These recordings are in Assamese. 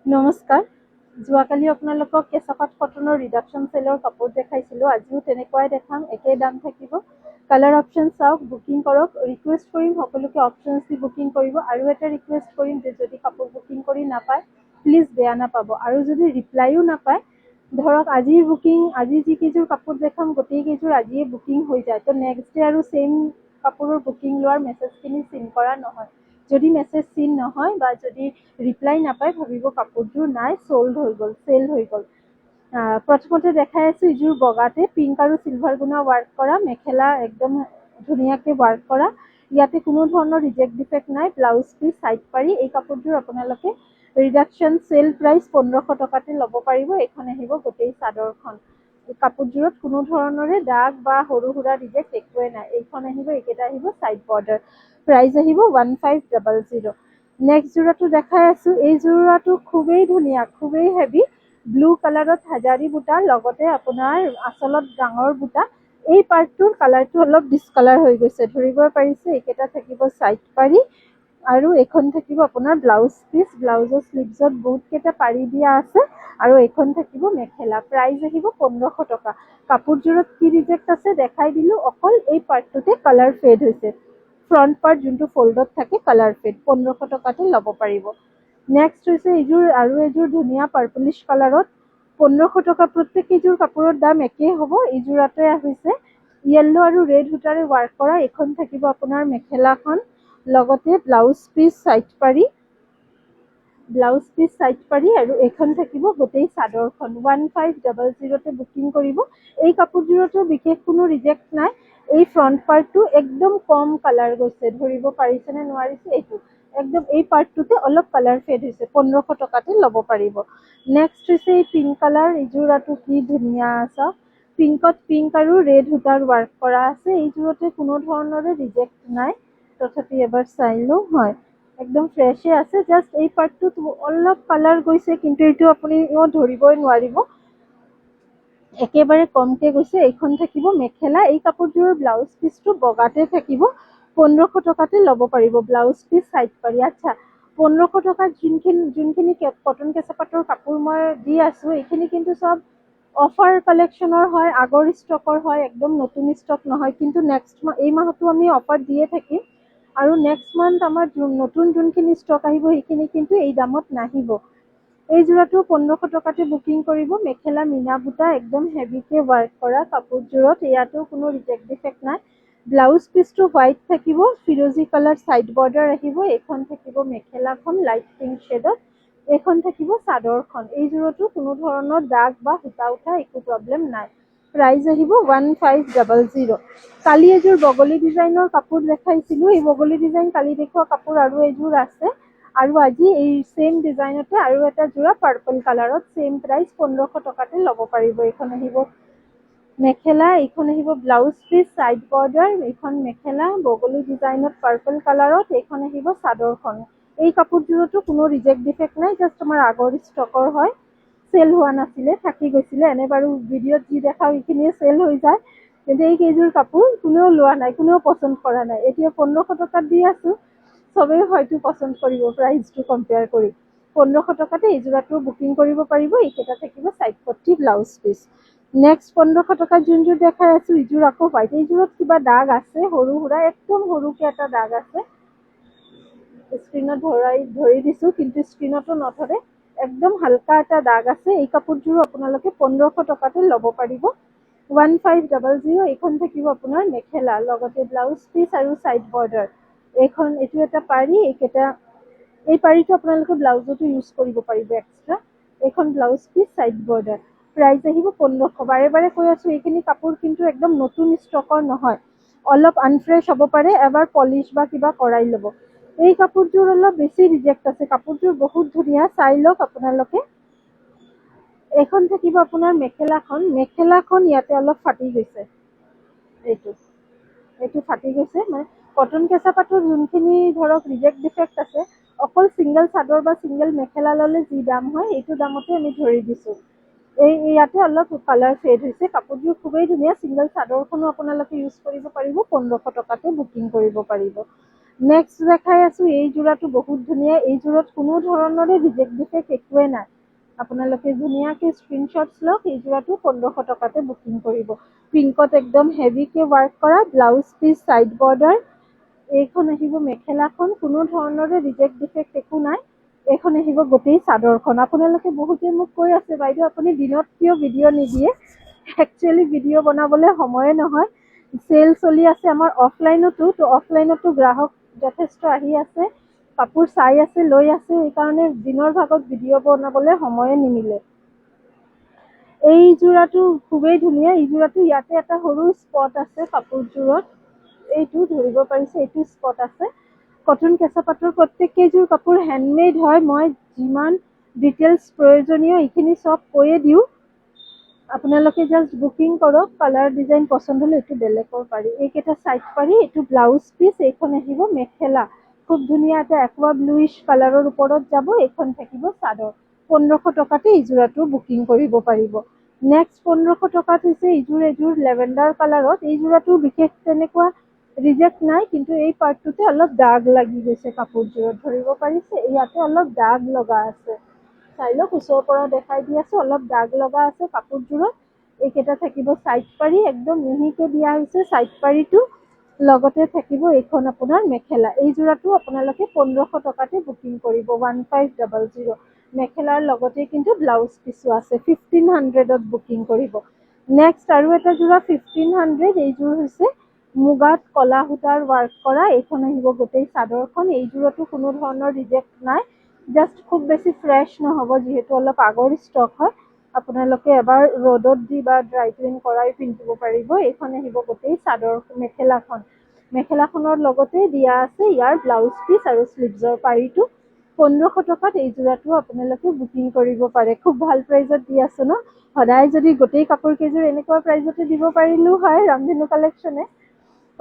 নমস্কাৰ। যোৱাকালি আপোনালোকক কেঁচাপাত কটনৰ ৰিডাকশ্যন চেলৰ কাপোৰ দেখাইছিলোঁ। আজিও তেনেকুৱাই দেখাম, একেই দাম থাকিব। কালাৰ অপশ্যন চাওক, বুকিং কৰক। ৰিকুৱেষ্ট কৰিম সকলোকে অপশ্যনছ দি বুকিং কৰিব। আৰু এটা ৰিকুৱেষ্ট কৰিম যে যদি কাপোৰ বুকিং কৰি নাপায় প্লিজ বেয়া নাপাব। আৰু যদি ৰিপ্লাইও নাপায়, ধৰক আজিৰ বুকিং, আজি যিকেইযোৰ কাপোৰ দেখাম গোটেইকেইযোৰ আজিয়ে বুকিং হৈ যায়, তো নেক্সট ডে আৰু ছেইম কাপোৰৰ বুকিং লোৱাৰ মেছেজখিনি চিন কৰা নহয়। যদি মেছেজ চিন নহয় বা যদি ৰিপ্লাই নাপায় ভাবিব কাপোৰযোৰ নাই, চ'ল্ড হৈ গ'ল, চেল হৈ গ'ল। প্ৰথমতে দেখাই আছোঁ এইযোৰ বগাতে পিংক আৰু চিলভাৰ গুণা ৱাৰ্ক কৰা মেখেলা, একদম ধুনীয়াকৈ ৱাৰ্ক কৰা। ইয়াতে কোনো ধৰণৰ ৰিজেক্ট ডিফেক্ট নাই। ব্লাউজ পিচ চাইড পাৰি। এই কাপোৰযোৰ আপোনালোকে ৰিডাকশ্যন চেল প্ৰাইচ 1500 টকাতে ল'ব পাৰিব। এইখন আহিব গোটেই চাদৰখন। কাপোৰযোৰত কোনো ধৰণৰে দাগ বা সৰু সুৰা ৰিজেক্ট একোৱে নাই। এইখন আহিব, এইকেইটা আহিব চাইড বৰ্ডাৰ। প্ৰাইচ আহিব 1500। নেক্সট যোৰাটো দেখাই আছোঁ। এই যোৰাটো খুবেই ধুনীয়া, খুবেই হেভি। ব্লু কালাৰত হাজাৰী বুটা, লগতে আপোনাৰ আঁচলত ডাঙৰ বুটা। এই পাৰ্টটোৰ কালাৰটো অলপ ডিছকালাৰ হৈ গৈছে, ধৰিব পাৰিছে। এইকেইটা থাকিব চাইড পাৰি আৰু এইখন থাকিব আপোনাৰ ব্লাউজ পিচ। ব্লাউজৰ শ্লিভছত বহুতকেইটা পাৰি দিয়া আছে আৰু এইখন থাকিব মেখেলা। প্ৰাইচ আহিব 1500 টকা। কাপোৰযোৰত কি ৰিজেক্ট আছে দেখাই দিলোঁ, অকল এই পাৰ্টটোতে কালাৰ ফেড হৈছে। ফ্ৰণ্ট পাৰ্ট যোনটো ফল্ডত থাকে কালাৰ ফেড, 1500 টকাতে ল'ব পাৰিব। নেক্সট হৈছে এইযোৰ, আৰু এযোৰ ধুনীয়া পাৰ্পলিছ কালাৰত, 1500 টকা। প্ৰত্যেককেইযোৰ কাপোৰৰ দাম একেই হ'ব। এইযোৰাতে হৈছে য়েল্লো আৰু ৰেড সূতাৰে ৱাৰ্ক কৰা। এইখন থাকিব আপোনাৰ মেখেলাখন, লগতে ব্লাউজ পিচ চাইড পাৰি, আৰু এইখন থাকিব গোটেই চাদৰখন। 1500তে বুকিং কৰিব। এই কাপোৰযোৰতো বিশেষ কোনো ৰিজেক্ট নাই। এই ফ্ৰণ্ট পাৰ্টটো একদম কম কালাৰ গৈছে, ধৰিব পাৰিছেনে নোৱাৰিছে। এইটো একদম এই পাৰ্টটোতে অলপ কালাৰ ফেড হৈছে, 1500 টকাতে ল'ব পাৰিব। নেক্সট হৈছে এই পিংক কালাৰ। এই যোৰাটো কি ধুনীয়া চাওক, পিংকত পিংক আৰু ৰেড সূতাৰ ৱাৰ্ক কৰা আছে। এইযোৰতে কোনো ধৰণৰে ৰিজেক্ট নাই। তথাপি এবাৰ চাই লওঁ, হয় একদম ফ্ৰেছে আছে। জাষ্ট এই পাৰ্টটোত অলপ কালাৰ গৈছে, কিন্তু এইটো আপুনি ধৰিবই নোৱাৰিব, একেবাৰে কমকে গৈছে। এইখন থাকিব মেখেলা। এই কাপোৰযোৰৰ ব্লাউজ পিচটো বগাতে থাকিব। 1500 টকাতে ল'ব পাৰিব। ব্লাউজ পিচ চাইড পাৰি। আচ্ছা, 1500 টকাত যোনখিনি কটন কেঁচাপাতৰ কাপোৰ মই দি আছোঁ, এইখিনি কিন্তু চব অফাৰ কালেকশ্যনৰ হয়, আগৰ ষ্টকৰ হয়, একদম নতুন ষ্টক নহয়। কিন্তু নেক্সট এই মাহতো আমি অফাৰ দিয়ে থাকিম। আৰু নেক্সট মান্থ আমাৰ নতুন যোনখিনি ষ্টক আহিব সেইখিনি কিন্তু এই দামত নাহিব। এই যোৰাটো 1500 টকাতে বুকিং কৰিব। মেখেলা মিনা বুটা, একদম হেভিকে ৱাৰ্ক কৰা কাপোৰযোৰত। ইয়াতো কোনো ৰিজেক্ট ডিফেক্ট নাই। ব্লাউজ পিচটো হোৱাইট থাকিব, ফিৰোজি কালাৰ চাইড বৰ্ডাৰ আহিব। এইখন থাকিব মেখেলাখন লাইট পিংক শ্বেডত। এইখন থাকিব চাদৰখন। এই যোৰতো কোনো ধৰণৰ দাগ বা সূতা উঠা একো প্ৰব্লেম নাই। প্ৰাইচ আহিব 1500। কালি এযোৰ বগলী ডিজাইনৰ কাপোৰ দেখাইছিলোঁ। এই বগলী ডিজাইন কালি দেখুওৱা কাপোৰ আৰু এযোৰ আছে। আৰু আজি এই ছেম ডিজাইনতে আৰু এটা যোৰা পাৰ্পল কালাৰত, ছেম প্ৰাইচ 1500 টকাতে ল'ব পাৰিব। এইখন আহিব মেখেলা, এইখন আহিব ব্লাউজ পিচ চাইড বৰ্ডাৰ। এইখন মেখেলা বগলী ডিজাইনত পাৰ্পল কালাৰত। এইখন আহিব চাদৰখন। এই কাপোৰযোৰতো কোনো ৰিজেক্ট ডিফেক্ট নাই, জাষ্ট আমাৰ আগৰ ষ্টকৰ হয়, চেল হোৱা নাছিলে, থাকি গৈছিলে। এনে বাৰু ভিডিঅ'ত যি দেখাওঁ এইখিনিয়ে চেল হৈ যায়, কিন্তু এই কেইযোৰ কাপোৰ কোনেও লোৱা নাই, কোনেও পচন্দ কৰা নাই। এতিয়া 1500 টকাত দি আছোঁ, চবেই হয়তো পচন্দ কৰিব প্ৰাইচটো কম্পেয়াৰ কৰি। 1500 টকাতে এই যোৰাটো বুকিং কৰিব পাৰিব। এইকেইটা থাকিব চাইড পট্টি, ব্লাউজ পিচ। নেক্সট 1500 টকাত যোনযোৰ দেখাই আছোঁ, এইযোৰ আকৌ হোৱাইট। এইযোৰত কিবা দাগ আছে সৰু সুৰা, একদম সৰুকে এটা দাগ আছে। স্ক্ৰীণত ধৰি দিছোঁ, কিন্তু স্ক্ৰীণতো নধৰে। একদম হালকা এটা দাগ আছে। এই কাপোৰযোৰো আপোনালোকে 1500 টকাতে ল'ব পাৰিব। 1500। এইখন থাকিব আপোনাৰ মেখেলা, লগতে ব্লাউজ পিচ আৰু চাইড বৰ্ডাৰ। এইটো এটা পাৰি। এই পাৰিটো আপোনালোকে ব্লাউজতো ইউজ কৰিব পাৰিব এক্সট্ৰা। এইখন blouse piece side border. Price আহিব 1500। বাৰে বাৰে কৈ আছোঁ, এইখিনি কাপোৰ কিন্তু একদম নতুন ষ্টকৰ নহয়, অলপ আনফ্ৰেছ হ'ব পাৰে, এবাৰ পলিচ বা কিবা কৰাই ল'ব। এই কাপোৰযোৰ অলপ বেছি ৰিজেক্ট আছে। কাপোৰযোৰ বহুত ধুনীয়া, চাই লওক আপোনালোকে। এইখন থাকিব আপোনাৰ মেখেলাখন ইয়াতে অলপ ফাটি গৈছে। এইটো ফাটি গৈছে। মানে কটন কেঁচাপাতৰ যোনখিনি ধৰক ৰিজেক্ট ডিফেক্ট আছে, অকল ছিংগল চাদৰ বা ছিংগল মেখেলা ল'লে যি দাম হয়, এইটো দামতে আমি ধৰি দিছোঁ। ইয়াতে অলপ কালাৰ ফেড হৈছে। কাপোৰযোৰ খুবেই ধুনীয়া। ছিংগল চাদৰখনো আপোনালোকে ইউজ কৰিব পাৰিব। 1500 টকাতে বুকিং কৰিব পাৰিব। নেক্সট দেখাই আছো এই যোৰাটো বহুত ধুনীয়া। এই যোৰত কোনো ধৰণৰে ৰিজেক্ট ডিফেক্ট একোৱে নাই। আপোনালোকে ধুনীয়াকৈ স্ক্ৰীনশ্বটছ লওক। এই যোৰাটো 1500 টকাতে বুকিং কৰিব। পিংকত একদম হেভিকে ৱাৰ্ক কৰা, ব্লাউজ পিচ, চাইড বৰ্ডাৰ। এইখন আহিব মেখেলাখন, কোনো ধৰণৰে ৰিজেক্ট ডিফেক্ট একো নাই। এইখন আহিব গোটেই চাদৰখন। আপোনালোকে বহুতে মোক কৈ আছে বাইদেউ আপুনি দিনত কিয় ভিডিঅ' নিদিয়ে। একচুৱেলি ভিডিঅ' বনাবলৈ সময়ে নহয়। চেল চলি আছে আমাৰ অফলাইনতো, তো অফলাইনতো গ্ৰাহক যথেষ্ট আহি আছে, কাপোৰ চাই আছে, লৈ আছে, সেইকাৰণে দিনৰ ভাগত ভিডিঅ' বনাবলৈ সময়ে নিমিলে। এই যোৰাটো খুবেই ধুনীয়া। এই যোৰাটো ইয়াতে এটা সৰু স্পট আছে কাপোৰযোৰত, এইটো ধৰিব পাৰিছে, এইটো স্পট আছে। কটন কেঁচা পাটৰ প্ৰত্যেককেইযোৰ কাপোৰ হেণ্ডমেড হয়। মই যিমান ডিটেইলছ প্ৰয়োজনীয় এইখিনি চব কৈয়ে দিওঁ। আপোনালোকে জাষ্ট বুকিং কৰক। কালাৰ ডিজাইন পচন্দ হ'লে এইটো বেলেগৰ পাৰি। এইকেইটা চাইড পাৰি, এইটো ব্লাউজ পিচ, এইখন আহিব মেখেলা। খুব ধুনীয়া এটা একুৱা ব্লুইছ কালাৰৰ ওপৰত যাব। এইখন থাকিব চাদৰ। 1500 টকাতে এই যোৰাটো বুকিং কৰিব পাৰিব। নেক্সট 1500 টকাত হৈছে এযোৰ লেভেণ্ডাৰ কালাৰত। এই যোৰাটো বিশেষ তেনেকুৱা ৰিজেক্ট নাই, কিন্তু এই পাৰ্টটোতে অলপ দাগ লাগি গৈছে কাপোৰযোৰত, ধৰিব পাৰিছে। ইয়াতে অলপ দাগ লগা আছে, চাই লওক, ওচৰৰ পৰা দেখাই দি আছো, অলপ দাগ লগা আছে কাপোৰযোৰত। এইকেইটা থাকিব চাইড পাৰি, একদম মিহিকে দিয়া হৈছে চাইড পাৰিটো। লগতে থাকিব এইখন আপোনাৰ মেখেলা। এই যোৰাটো আপোনালোকে 1500 টকাতে বুকিং কৰিব, 1500। মেখেলাৰ লগতে কিন্তু ব্লাউজ পিচো আছে। 1500ত বুকিং কৰিব। নেক্সট আৰু এটা যোৰা 1500। এইযোৰ হৈছে মুগাত কলা সূতাৰ ৱাৰ্ক কৰা। এইখন আহিব গোটেই চাদৰখন। এই যোৰতো কোনো ধৰণৰ ৰিজেক্ট নাই। জাষ্ট খুব বেছি ফ্ৰেছ নহ'ব, যিহেতু অলপ আগৰ ষ্টক হয়। আপোনালোকে এবাৰ ৰ'দত দি বা ড্ৰাই ক্লিন কৰাই পিন্ধিব পাৰিব। এইখন আহিব গোটেই চাদৰ মেখেলাখন। মেখেলাখনৰ লগতে দিয়া আছে ইয়াৰ ব্লাউজ পিচ আৰু স্লিভছৰ পাৰিটো। 1500 টকাত এই যোৰাটো আপোনালোকে বুকিং কৰিব পাৰে। খুব ভাল প্ৰাইজত দি আছো ন। সদায় যদি গোটেই কাপোৰ কেইযোৰ এনেকুৱা প্ৰাইজতে দিব পাৰিলেও হয় ৰামধেনু কালেকশ্যনে,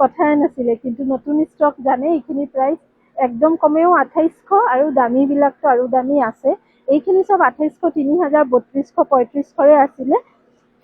কথাই নাছিলে। কিন্তু নতুন ষ্টক জানে, এইখিনি প্ৰাইচ একদম কমেও 2800, আৰু দামীবিলাকতো আৰু দামী আছে। এইখিনি চব 2800, 3000, 3200, 3500ৰে আছিলে।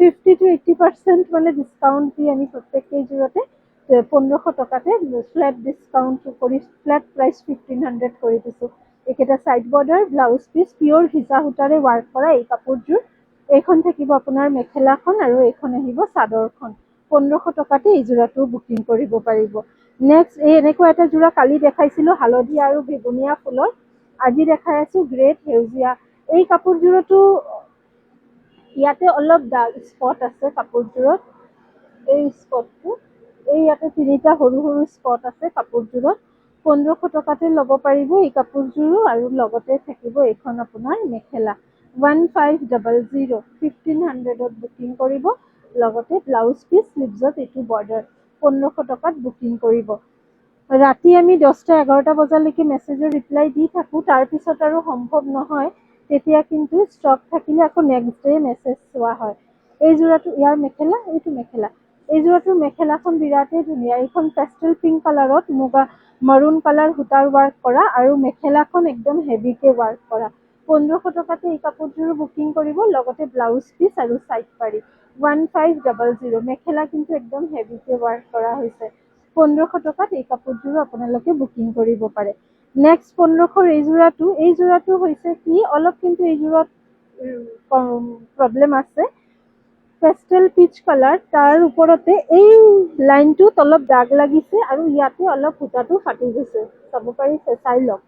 50 to 80% মানে ডিছকাউণ্ট দি আমি প্ৰত্যেক কেইযোৰতে 1500 টকাতে ফ্লেট ডিছকাউণ্ট কৰি ফ্লেট প্ৰাইচ 1500 কৰি দিছোঁ। এইকেইটা চাইড বৰ্ডাৰ, ব্লাউজ পিচ, পিয়ৰ ঘিচা সূতাৰে ৱাৰ্ক কৰা এই কাপোৰযোৰ। এইখন থাকিব আপোনাৰ মেখেলাখন, আৰু এইখন আহিব চাদৰখন। 1500 টকাতে এই যোৰাটো বুকিং কৰিব পাৰিব। নেক্সট এই এনেকুৱা এটা যোৰা কালি দেখাইছিলোঁ হালধীয়া আৰু বেগুনীয়া ফুলৰ। আজি দেখাই আছো গ্ৰেট সেউজীয়া। এই কাপোৰযোৰতো ইয়াতে অলপ দাগ স্পট আছে কাপোৰযোৰত। এই স্পটটো, এই ইয়াতে 3টা সৰু সৰু স্পট আছে কাপোৰযোৰত। 1500 টকাতে ল'ব পাৰিব এই কাপোৰযোৰো, আৰু লগতে থাকিব এইখন আপোনাৰ মেখেলা। 1500, 1500ত বুকিং কৰিব। লগতে ব্লাউজ পিচ, স্লিভছত এইটো বৰ্ডাৰ। 1500 টকাত বুকিং কৰিব। ৰাতি আমি 10টা-11টা বজালৈকে মেছেজৰ ৰিপ্লাই দি থাকোঁ, তাৰপিছত আৰু সম্ভৱ নহয়। তেতিয়া কিন্তু ষ্টক থাকিলে আকৌ নেক্সট ডে মেছেজ চোৱা হয়। এই যোৰাটো ইয়াৰ মেখেলা, এইটো মেখেলা। এই যোৰাটোৰ মেখেলাখন বিৰাটেই ধুনীয়া। এইখন পেষ্টেল পিংক কালাৰত মুগা মাৰুন কালাৰ সূতাৰ ৱাৰ্ক কৰা, আৰু মেখেলাখন একদম হেভিকে ৱাৰ্ক কৰা। 1500 টকাতে এই কাপোৰযোৰো বুকিং কৰিব। লগতে ব্লাউজ পিচ আৰু চাইড পাৰি। 1500। মেখেলা কিন্তু একদম হেভিকে ৱাৰ্ক কৰা হৈছে। 1500 টকাত এই কাপোৰযোৰো আপোনালোকে বুকিং কৰিব পাৰে। নেক্সট 1500 এই যোৰাটো হৈছে কি, অলপ কিন্তু এই যোৰত প্ৰব্লেম আছে। পেষ্টেল পিচ কালাৰ, তাৰ ওপৰতে এই লাইনটোত অলপ দাগ লাগিছে, আৰু ইয়াতে অলপ সূতাটো ফাটি গৈছে। চাব পাৰিছে, চাই লওক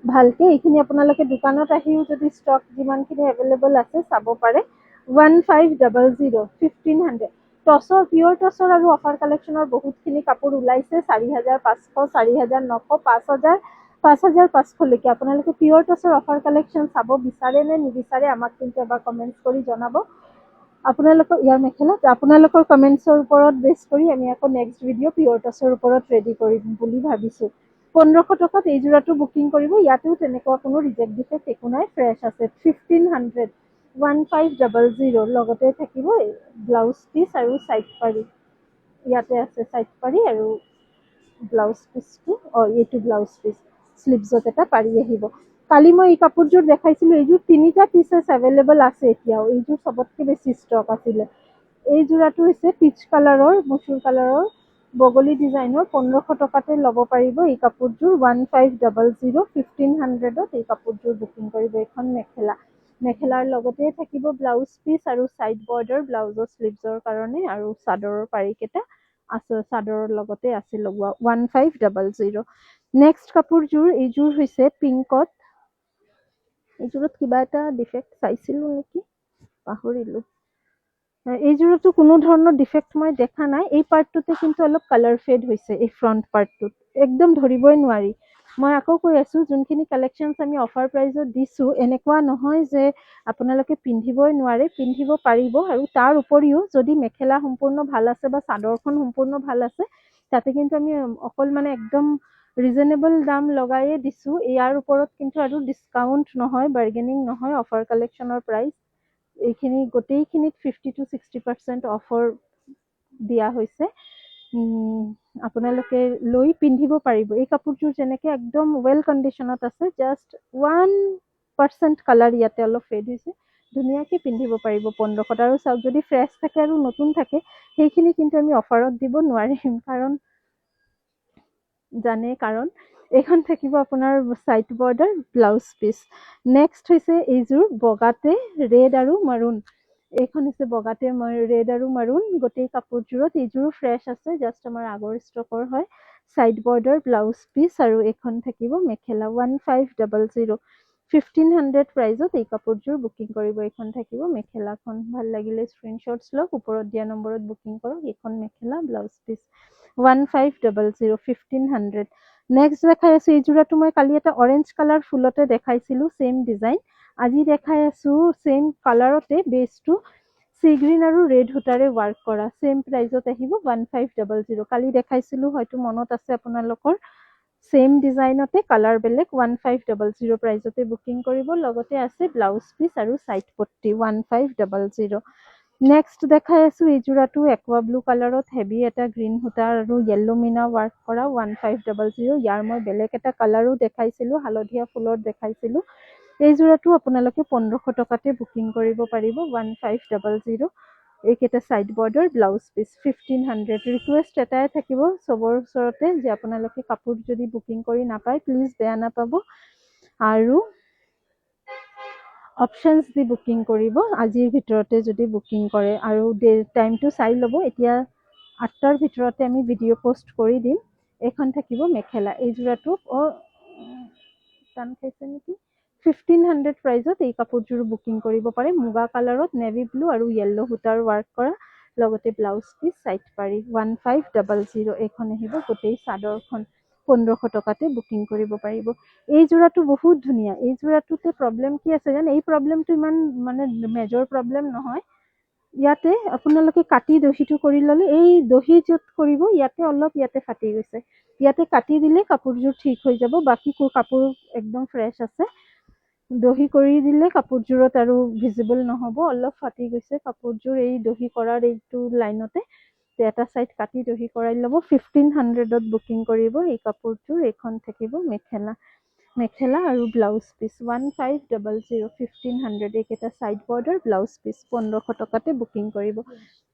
ভালকে। এইখিনি আপোনালোকে দোকানত আহিও যদি ষ্টক যিমানখিনি এভেইলেবল আছে চাব পাৰে। 1500, 1500। টচৰ, পিয়ৰ টচৰ আৰু অফাৰ কালেকশ্যনৰ বহুতখিনি কাপোৰ ওলাইছে। 4500, 4900, 5000, 5500লৈকে। আপোনালোকে পিয়ৰ টচৰ অফাৰ কালেকশ্যন চাব বিচাৰে নে নিবিচাৰে আমাক কিন্তু এবাৰ কমেণ্টছ কৰি জনাব। আপোনালোকৰ ইয়াৰ মেখেলা, আপোনালোকৰ কমেণ্টছৰ ওপৰত বেছ কৰি আমি আকৌ নেক্সট ভিডিঅ' পিয়ৰ টচৰ ওপৰত ৰেডি কৰিম বুলি ভাবিছোঁ। 1500 টকাত এই যোৰাটো বুকিং কৰিব। ইয়াতেও তেনেকুৱা কোনো ৰিজেক্ট ডিফেক্ট একো নাই, ফ্ৰেছ আছে। 1500, 1500। লগতে থাকিব ব্লাউজ পিচ আৰু চাইড পাৰি। ইয়াতে আছে চাইড পাৰি আৰু ব্লাউজ পিচটো, এইটো ব্লাউজ পিচ, স্লিভছত এটা পাৰি আহিব। কালি মই এই কাপোৰযোৰ দেখাইছিলোঁ, এইযোৰ 3টা পিচেছ এভেইলেবল আছে এতিয়াও। এইযোৰ চবতকৈ বেছি ষ্টক আছিলে। এই যোৰাটো হৈছে পিচ কালাৰৰ, মচুৰ কালাৰৰ বগলী ডিজাইনৰ 1500 টকাতে ল'ব পাৰিব এই কাপোৰযোৰ 1500 1500ত এই কাপোৰযোৰ বুকিং কৰিব। এইখন মেখেলা, মেখেলাৰ লগতে থাকিব ব্লাউজ পিচ আৰু ছাইড বৰ্ডাৰ ব্লাউজৰ শ্লিভছৰ কাৰণে আৰু চাদৰৰ পাৰিকেইটা আছে, চাদৰৰ লগতে আছে লগোৱা 1500। নেক্সট কাপোৰযোৰ এইযোৰ হৈছে পিংকত, এইযোৰত কিবা এটা ডিফেক্ট চাইছিলো নেকি পাহৰিলো। এইযোৰতো কোনো ধৰণৰ ডিফেক্ট মই দেখা নাই, এই পাৰ্টটোতে কিন্তু অলপ কালাৰ ফেড হৈছে এই ফ্ৰণ্ট পাৰ্টটোত, একদম ধৰিবই নোৱাৰি। মই আকৌ কৈ আছো যোনখিনি কালেকশ্যনছ আমি অফাৰ প্ৰাইজত দিছো এনেকুৱা নহয় যে আপোনালোকে পিন্ধিবই নোৱাৰে, পিন্ধিব পাৰিব। আৰু তাৰ উপৰিও যদি মেখেলা সম্পূৰ্ণ ভাল আছে বা চাদৰখন সম্পূৰ্ণ ভাল আছে তাতে কিন্তু আমি অকল মানে একদম ৰিজনেবল দাম লগায়ে দিছো, ইয়াৰ ওপৰত কিন্তু আৰু ডিছকাউণ্ট নহয়, বাৰ্গেনিং নহয়। অফাৰ কালেকশ্যনৰ প্ৰাইচ এইখিনি গোটেইখিনিত 50 to 60% অফাৰ দিয়া হৈছে। আপোনালোকে লৈ পিন্ধিব পাৰিব। এই কাপোৰযোৰ যেনেকে একদম ৱেল কণ্ডিশ্যনত আছে, জাষ্ট 1% কালাৰ ইয়াতে অলপ ফেড হৈছে, ধুনীয়াকে পিন্ধিব পাৰিব 1500। আৰু চাওক যদি ফ্ৰেছ থাকে আৰু নতুন থাকে সেইখিনি কিন্তু আমি অফাৰত দিব নোৱাৰিম, কাৰণ এইখন থাকিব আপোনাৰ side border blouse piece. Next হৈছে এইযোৰ বগাতে ৰেড আৰু মাৰুন, এইখন হৈছে বগাতে ৰেড আৰু মাৰুন। গোটেই কাপোৰযোৰত এইযোৰো ফ্ৰেছ আছে, জাষ্ট আমাৰ আগৰ ষ্টকৰ হয়। ছাইড বৰ্ডাৰ ব্লাউজ পিচ আৰু এইখন থাকিব মেখেলা 1500 1500 প্ৰাইজত এই কাপোৰযোৰ বুকিং কৰিব। এইখন থাকিব মেখেলাখন, ভাল লাগিলে স্ক্ৰীনশ্বটছ লওক, ওপৰত দিয়া নম্বৰত বুকিং কৰক। এইখন মেখেলা ব্লাউজ পিচ 1500 1500। নেক্সট দেখাই আছো এইযোৰাটো মই কালি এটা অৰেঞ্জ কালাৰ ফুলতে দেখাইছিলো, ছেম ডিজাইন। আজি দেখাই আছো ছেম কালাৰতে বেচটো চি গ্ৰীণ আৰু ৰেড সূতাৰে ৱাৰ্ক কৰা, ছেম প্ৰাইজত আহিব 1500। কালি দেখাইছিলো হয়তো মনত আছে আপোনালোকৰ, ছেম ডিজাইনতে কালাৰ বেলেগ 1500 প্ৰাইজতে বুকিং কৰিব। লগতে আছে ব্লাউজ পিচ আৰু ছাইড পট্টি 1500। নেক্সট দেখাই আছো এইযোৰাটো একুৱা ব্লু কালাৰত হেভি এটা গ্ৰীণ সূতা আৰু য়েল্লো মিনা ৱাৰ্ক কৰা 1500। ইয়াৰ মই বেলেগ এটা কালাৰো দেখাইছিলো, হালধীয়া ফুলত দেখাইছিলো। এইযোৰাটো আপোনালোকে 1500 টকাতে বুকিং কৰিব পাৰিব 1500। এইকেইটা side border blouse piece 1500। Request এটাই থাকিব চবৰ ওচৰতে যে আপোনালোকে কাপোৰ যদি বুকিং কৰি নাপায় প্লিজ বেয়া নাপাব আৰু অপশ্যনছ দি বুকিং কৰিব আজিৰ ভিতৰতে যদি বুকিং কৰে। আৰু টাইমটো চাই ল'ব, এতিয়া 8টাৰ ভিতৰতে আমি ভিডিঅ' পষ্ট কৰি দিম। এইখন থাকিব মেখেলা, এইযোৰাটো টান খাইছে নেকি, 1500 প্ৰাইজত এই কাপোৰযোৰ বুকিং কৰিব পাৰে। মুগা কালাৰত নেভি ব্লু আৰু য়েল্লো সূতাৰ ৱাৰ্ক কৰা, লগতে ব্লাউজ পিচ ছাইড পাৰি 1500। এইখন আহিব গোটেই চাদৰখন 1500 টকাতে বুকিং কৰিব পাৰিব। এই যোৰাটো বহুত ধুনীয়া, এই যোৰাটোতে প্ৰব্লেম কি আছে জানে, এই প্ৰব্লেমটো ইমান মানে মেজৰ প্ৰব্লেম নহয়। ইয়াতে আপোনালোকে কাটি দহিটো কৰি ল'লে, এই দহি য'ত কৰিব ইয়াতে অলপ ইয়াতে ফাটি গৈছে, ইয়াতে কাটি দিলে কাপোৰযোৰ ঠিক হৈ যাব। বাকী কাপোৰ একদম ফ্ৰেছ আছে, দহি কৰি দিলে কাপোৰযোৰত আৰু ভিজিবল নহ'ব। অলপ ফাটি গৈছে কাপোৰযোৰ এই দহি কৰাৰ এইটো লাইনতে, এটা ছাইড কাটি দহি কৰাই ল'ব। 1500ত বুকিং কৰিব এই কাপোৰযোৰ। এইখন থাকিব মেখেলা, মেখেলা আৰু ব্লাউজ পিচ 1500 1500। এইকেইটা ছাইড বৰ্ডাৰ ব্লাউজ পিচ 1500 টকাতে বুকিং কৰিব।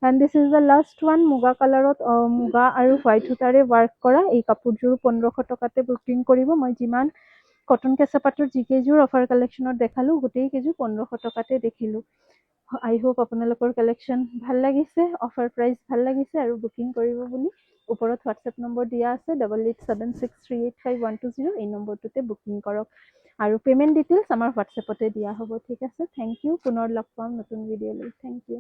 And this is the last one, মুগা কালাৰত মুগা আৰু হোৱাইট সূতাৰে ৱাৰ্ক কৰা এই কাপোৰযোৰ 1500 টকাতে বুকিং কৰিব। মই যিমান কটন কেঁচা পাটৰ যিকেইযোৰ অফাৰ কালেকশ্যনত দেখালো গোটেই কেইযোৰ 1500 টকাতে দেখিলো। আই হোপ আপোনালোকৰ কালেকশ্যন ভাল লাগিছে, অফাৰ প্ৰাইচ ভাল লাগিছে আৰু বুকিং কৰিব বুলি ওপৰত হোৱাটছএপ নম্বৰ দিয়া আছে 8876385120। এই নম্বৰটোতে বুকিং কৰক আৰু পে'মেণ্ট ডিটেইলছ আমাৰ হোৱাটছএপতে দিয়া হ'ব। ঠিক আছে, থেংক ইউ। পুনৰ লগ পাম নতুন ভিডিঅ' লৈ। Thank U.